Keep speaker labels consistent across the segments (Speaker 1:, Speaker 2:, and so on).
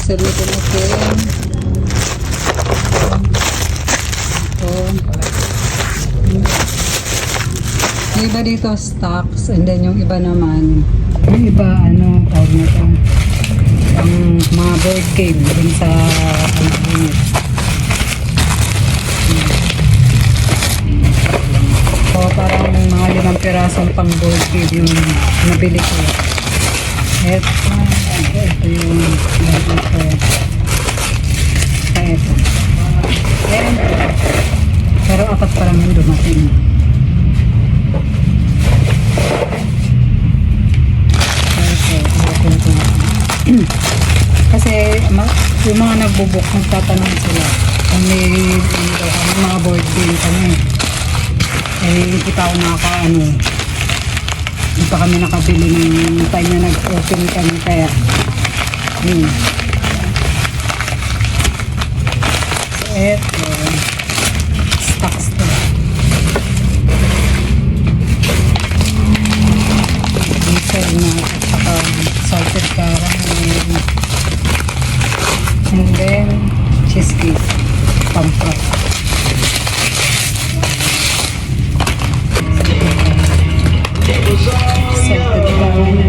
Speaker 1: Salutin natin. Ito. Yung iba dito stocks, and then yung iba naman, yung iba ano, tawag na ito, ang mga board game din sa unit. So parang mga 5 pirasong pang board game yung nabili ko. Ito yung ito. Ayan. Pero 4 pa lang yung dumating. Kasi yung mga nagbubuk, nagtatanong sila kung may mga board game kami. Hindi pa ako hindi pa kami nakabili ng time na nag-open kami, kaya so eto stocks to. Diesel na at saka salted caramel, and then cheesecake pampra. Salted caramel,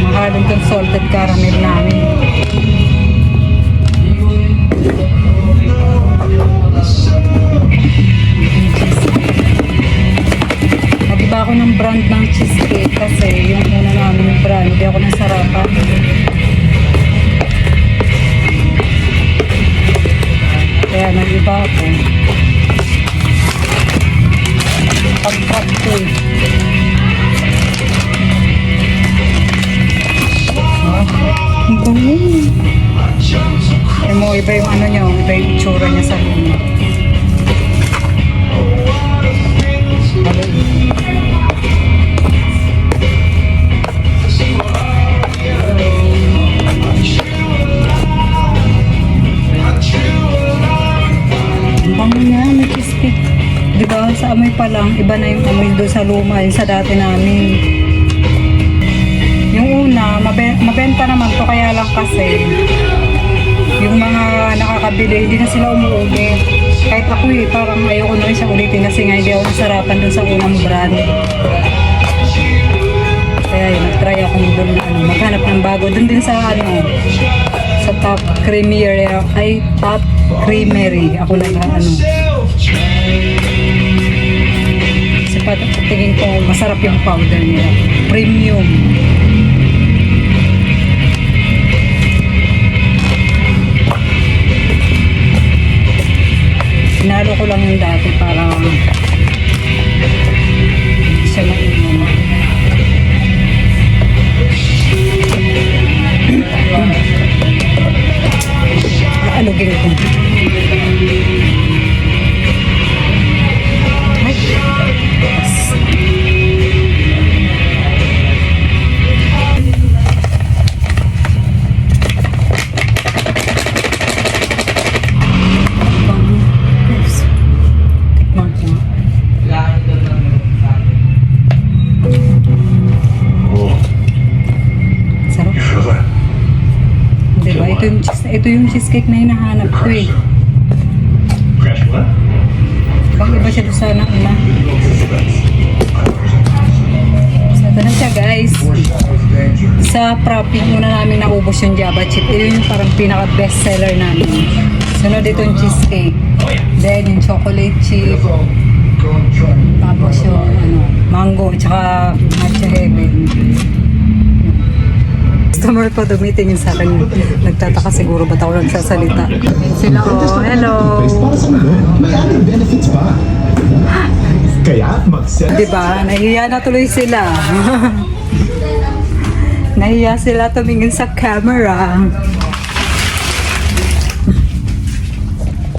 Speaker 1: mahalong itong salted caramel namin. Nag-iba ako ng brand ng cheesecake kasi yung una namin yung brand, hindi ako nasarapan. Kaya nag-iba ako. Pag-pop ko eh. Ang bango. Mo, iba yung ano nyo, iba yung itsura niya sa luma. Ang bango niya, may cheesecake. Diba, sa amoy pa lang, iba na yung amoy doon sa luma, yung sa dati namin. Yung una, mabenta naman to, kaya lang kasi yung mga nakakabili, hindi na sila umuulit. Kahit ako parang ayoko na rin siya ulitin kasi nga hindi ako nasarapan doon sa unang brand. Kaya yun, nag-try akong doon na maghanap ng bago. Doon din sa sa Top Creamery, Top Creamery. Ako lang kasi tingin ko masarap yung powder nila. Premium. Sinalo ko lang yung dati para hindi siya mainom. Aalugin ko. Ito yung cheesecake na hinahanap ko eh. Ibang iba siya doon sa una. So ito na siya guys. Sa propping muna namin naubos yung Java chip. Ito yung parang pinaka best seller namin. Sunod ito yung cheesecake. Then yung chocolate chip. Tapos yung mango at saka matcha heaven. Customer ko dumitingin sa akin, nagtataka siguro ba't ako nagsasalita. Sila hello.
Speaker 2: May added benefits pa. Kaya mag-set.
Speaker 1: Diba? Nahiya na tuloy sila. Nahiya sila tumingin sa camera.